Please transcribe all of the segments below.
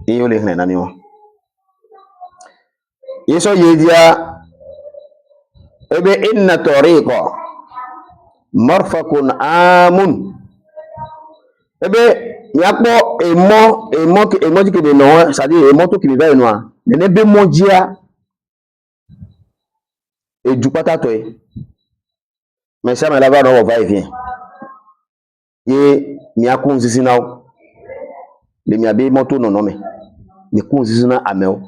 iyo le na mi won yeso yedia ebe inna tariqa marfaqun amun ebe yapo emo ki de no ça dit emo to ki be no a ne be mojia et du patato mais ça me lava no va et vient ye mi akun sisi now le mi abe moto no me mi kun sisi na ameo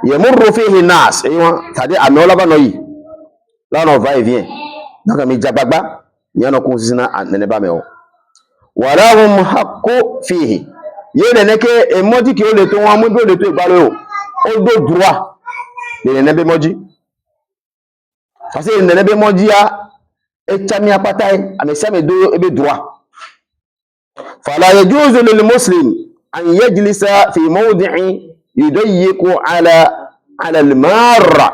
yamurru fihi nas c'est-à-dire ameo lava no yi là no va et vient donc mi jabagba mi no kun sisi na nene ba meo wala hum haqqu fihi ye nene ke emoji ki o le to won mu bi o le to igbalo o do droit le nene be moji parce que nene be moji ya echami apatai amesema do ebe droit fala yajuzu lil muslim an yajlisa fi mawdi'i yudayyiqu ala al marra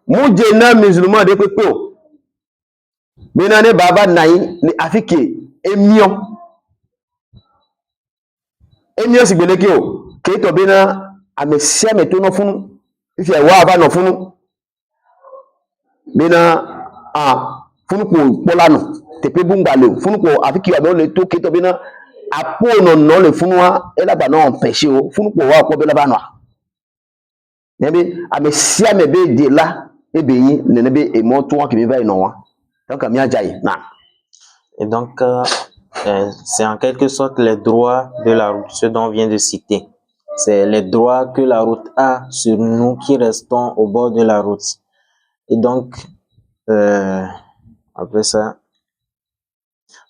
mujena musulman de pepe o bina ne baba nayi ni afike emio si gbeleke o ke to bina amesema to no funu ifi e wa ba no funu bina funu ko polano tepe bungbale funu ko afiki abo le to ke to bina apo no le funu wa e la ba no empêcher o funu ko wa ko be la ba no nebe amesia mebe de la ebe yi nebe e mo to wa ki be ba no wa donc ami ajaye na et donc c'est en quelque sorte les droits de la route, ce dont on vient de citer. C'est les droits que la route a sur nous qui restons au bord de la route. Et donc, après ça,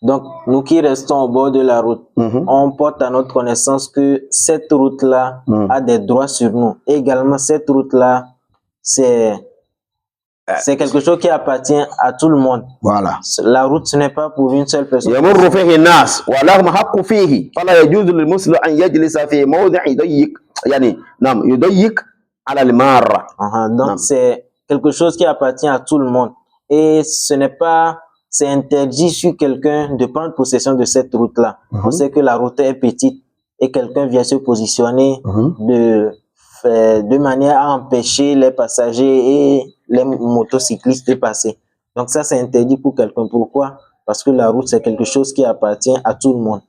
donc nous qui restons au bord de la route, on porte à notre connaissance que cette route-là a des droits sur nous. Et également, cette route-là, c'est quelque chose qui appartient à tout le monde. Voilà. La route, ce n'est pas pour une seule personne. يمر فيه الناس ولهم حق فيه فلا يجوز للمسلم أن يجلس في موضع يضيق يعني نعم يضيق على المارة. Donc c'est quelque chose qui appartient à tout le monde et ce n'est pas, c'est interdit sur quelqu'un de prendre possession de cette route-là. On sait que la route est petite et quelqu'un vient se positionner de manière à empêcher les passagers et les motocyclistes de passer. Donc ça, c'est interdit pour quelqu'un. Pourquoi? Parce que la route, c'est quelque chose qui appartient à tout le monde.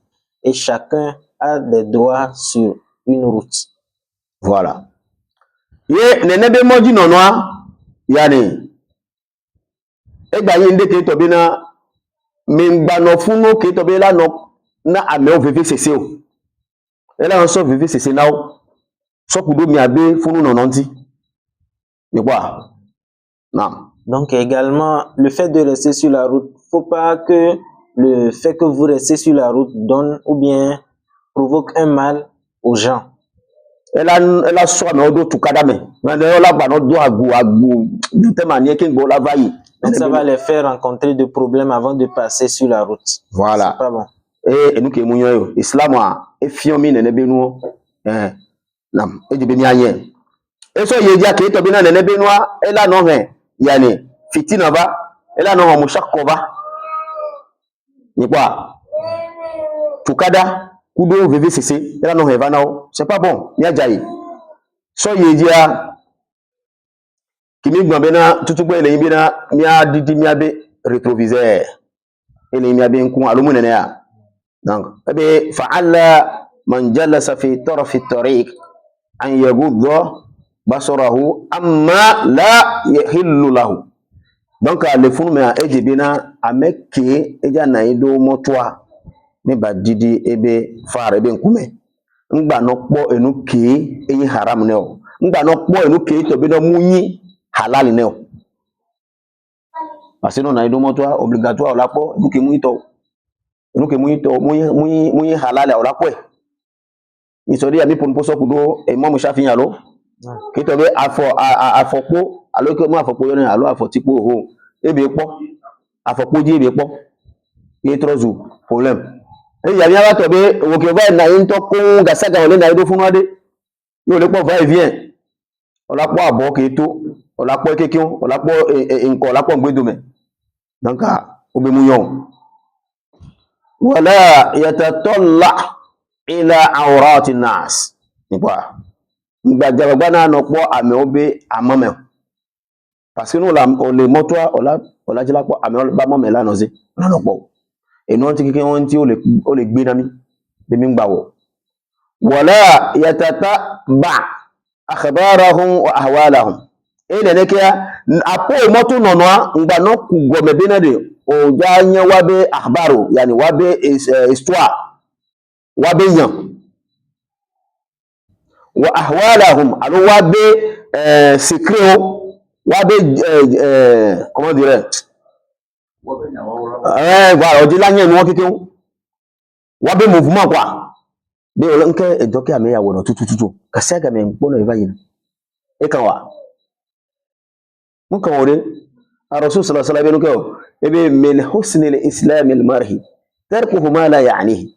Et chacun a des droits sur une route. Voilà. Ye nenebe moji nonoa yani egba yinde ke to bina mingba no funo ke to bela no na ame o veve sese o ela on so veve sese na o so kudo mi abe funu nononti ni quoi non. Donc également le fait de rester sur la route, faut pas que le fait que vous restez sur la route donne ou bien provoque un mal aux gens. Elle a soit mais odo tukadame mais elle ba no do agu de telle manière que go la vaille. Donc ça va les faire rencontrer de problèmes avant de passer sur la route. Voilà. C'est pas bon. Et nous ke munyo yo islam a e fiomi nene benu nam e de beni ayen e so ye dia ke to bina nene benu e la no he yani fitina ba e la no mo shakko ba ni quoi tukada kudo veve sese e la no he va now c'est pas bon ni ajayi so ye dia kimi gban bena tutugbo ele yin bena mi adidi mi abe rétroviseur ele mi abe nkun alomu nene ya donc ebe fa'alla man jalasa fi taraf at-tariq an yaghudda basarahu amma la yahillu lahu donc le funu me eje bena ameke eja na ido motwa ni badidi ebe far ebe nkume ngba no po enu ke eyin haram ne o ngba no po enu ke to be no muyin halal ne o parce no na ido motwa obligatoire la po enu ke muyin to enu ke muyin to muyin halal o la po isori ami pon poso kudo imam Shafi'i alo ke to be afopo alo ke mo afopo yo na alo afotipo ho ebe po afopo ji ebe po ye trozu problème e ya bien to be wo ke va na yin to ko gasaga ole na ido fun ade yo le po va et vient ola po abo ke to ola po kekiun ola po nko ola po gbedo me donc obe mu yon wala yatatalla ila awrati nas nipa ngba jabagba na no po ame obe amame parce que nous la on le moto ola jila po ame ba mame la no se na no po eno ti kike won ti o le gbe na mi be mi ngba wo wala yatata ba akhbarahum wa ahwalahum ele ne kia apo moto no no ngba no ku gome be na de o ja nya wa be akhbaru yani wa be histoire wa be yan wa ahwalahum alo wa be secret wa be comment dirais voilà odi la yan won kike wa be mouvement quoi be o nke edoke ame ya wono tutututu kasi ga me ngbo no eva yin e kan wa mo kan ore rasul sallallahu alaihi wasallam ko ebe min husn al-islam al-marhi tarkuhu ma la ya'nihi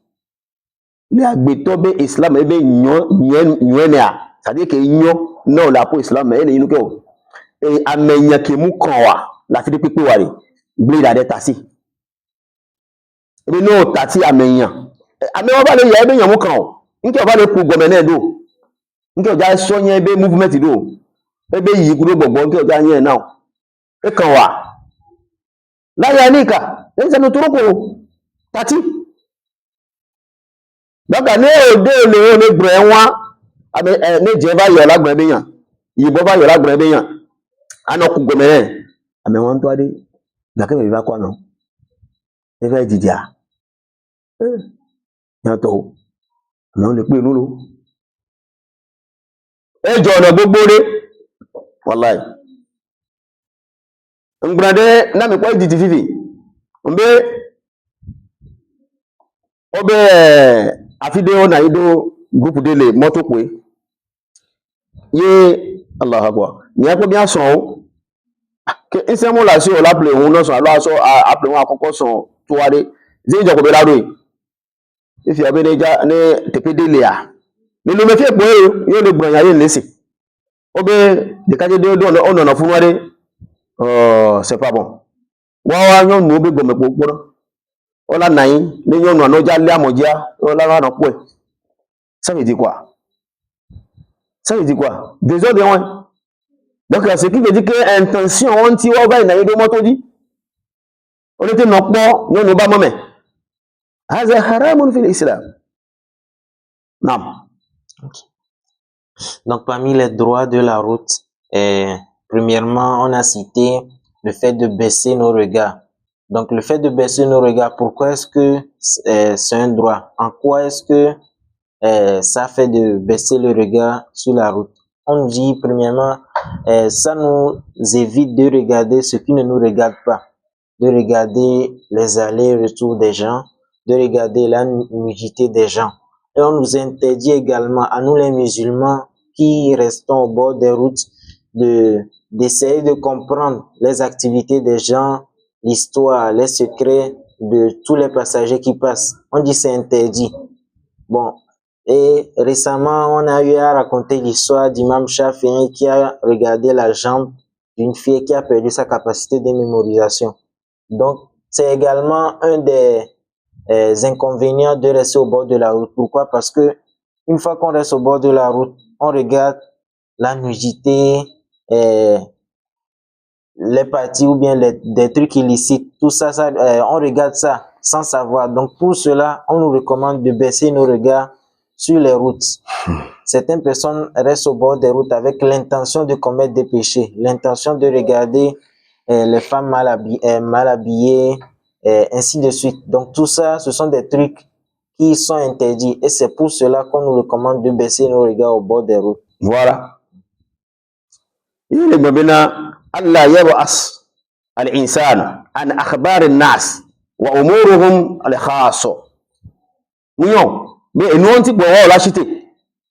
ni agbeto be islam ebe nyen a tàbí ke nyo no la po islam e ni inu ko e amenya ke mu kan wa la fi pipe wa re gbe da de tasi ebe no tati amenya ame wa ba le ya ebe yan mu kan o nke o ba le ku gome na do nke o ja so yen ebe movement do ebe yi ku do gbogbo nke o ja yen now e kan wa la ya nika e se no turuko tati doka ni ode le o le gbre won ame meje ba yo lagbre be yan yibo ba yo lagbre be yan ana ku gome na ame won to ade da ke be ba kwa no e fe jidia yan to no le pe nu lo e jo na gbogbo re wallahi ngrade na mi po didi fifi mbe obe afide o na ido group de le moto pe ye allah akbar ni apo bi aso ke ise mo la si o la play won no so alo aso aple won akoko so to ware ze jo ko be laro ifi abede ja ne tepede le a ni lo me fi epo yo le gbon ya ye lesi obe de kaje de do ono na fun ware c'est pas bon wa yan nu be gome popo ola nayin ni yan nu no ja le amoja ola na po e ça veut dire quoi ça veut dire quoi désordre won donc ce qui veut dire que intention on ti wa ba na yido moto di o le te no po yan nu ba mame هذا حرام في الإسلام نعم. Donc, parmi les droits de la route, premièrement, on a cité le fait de baisser nos regards. Donc, le fait de baisser nos regards, pourquoi est-ce que c'est un droit? En quoi est-ce que ça fait de baisser le regard sur la route? On dit, premièrement, ça nous évite de regarder ce qui ne nous regarde pas, de regarder les allers-retours des gens, de regarder la nudité des gens. Et on nous interdit également, à nous les musulmans qui restons au bord des routes, d'essayer de comprendre les activités des gens, l'histoire, les secrets de tous les passagers qui passent. On dit c'est interdit. Bon, et récemment, on a eu à raconter l'histoire d'Imam Shafi'i qui a regardé la jambe d'une fille qui a perdu sa capacité de mémorisation. Donc, c'est également un des inconvénients de rester au bord de la route. Pourquoi? Parce que une fois qu'on reste au bord de la route, on regarde la nudité, les parties ou bien des trucs illicites, tout ça, on regarde ça sans savoir. Donc pour cela, on nous recommande de baisser nos regards sur les routes. Certaines personnes restent au bord des routes avec l'intention de commettre des péchés, l'intention de regarder les femmes mal habillées, ainsi de suite. Donc tout ça, ce sont des trucs qui sont interdits et c'est pour cela qu'on nous recommande de baisser nos regards au bord des routes. Voilà. Il est bien Allah yab'as al-insan an akhbar an-nas wa umuruhum al-khassa. Muyon be enu ti gbo la site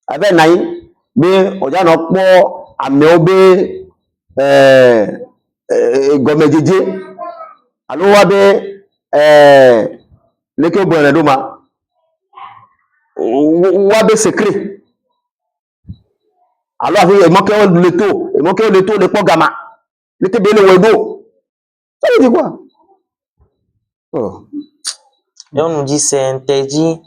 abe nayin be oja no po ame obe gomejeje alo wa be leke bo na do ma wa be secret alo afi emoke o le to le po gama leke be le wedo ça veut dire quoi? Oh. Et on nous dit c'est interdit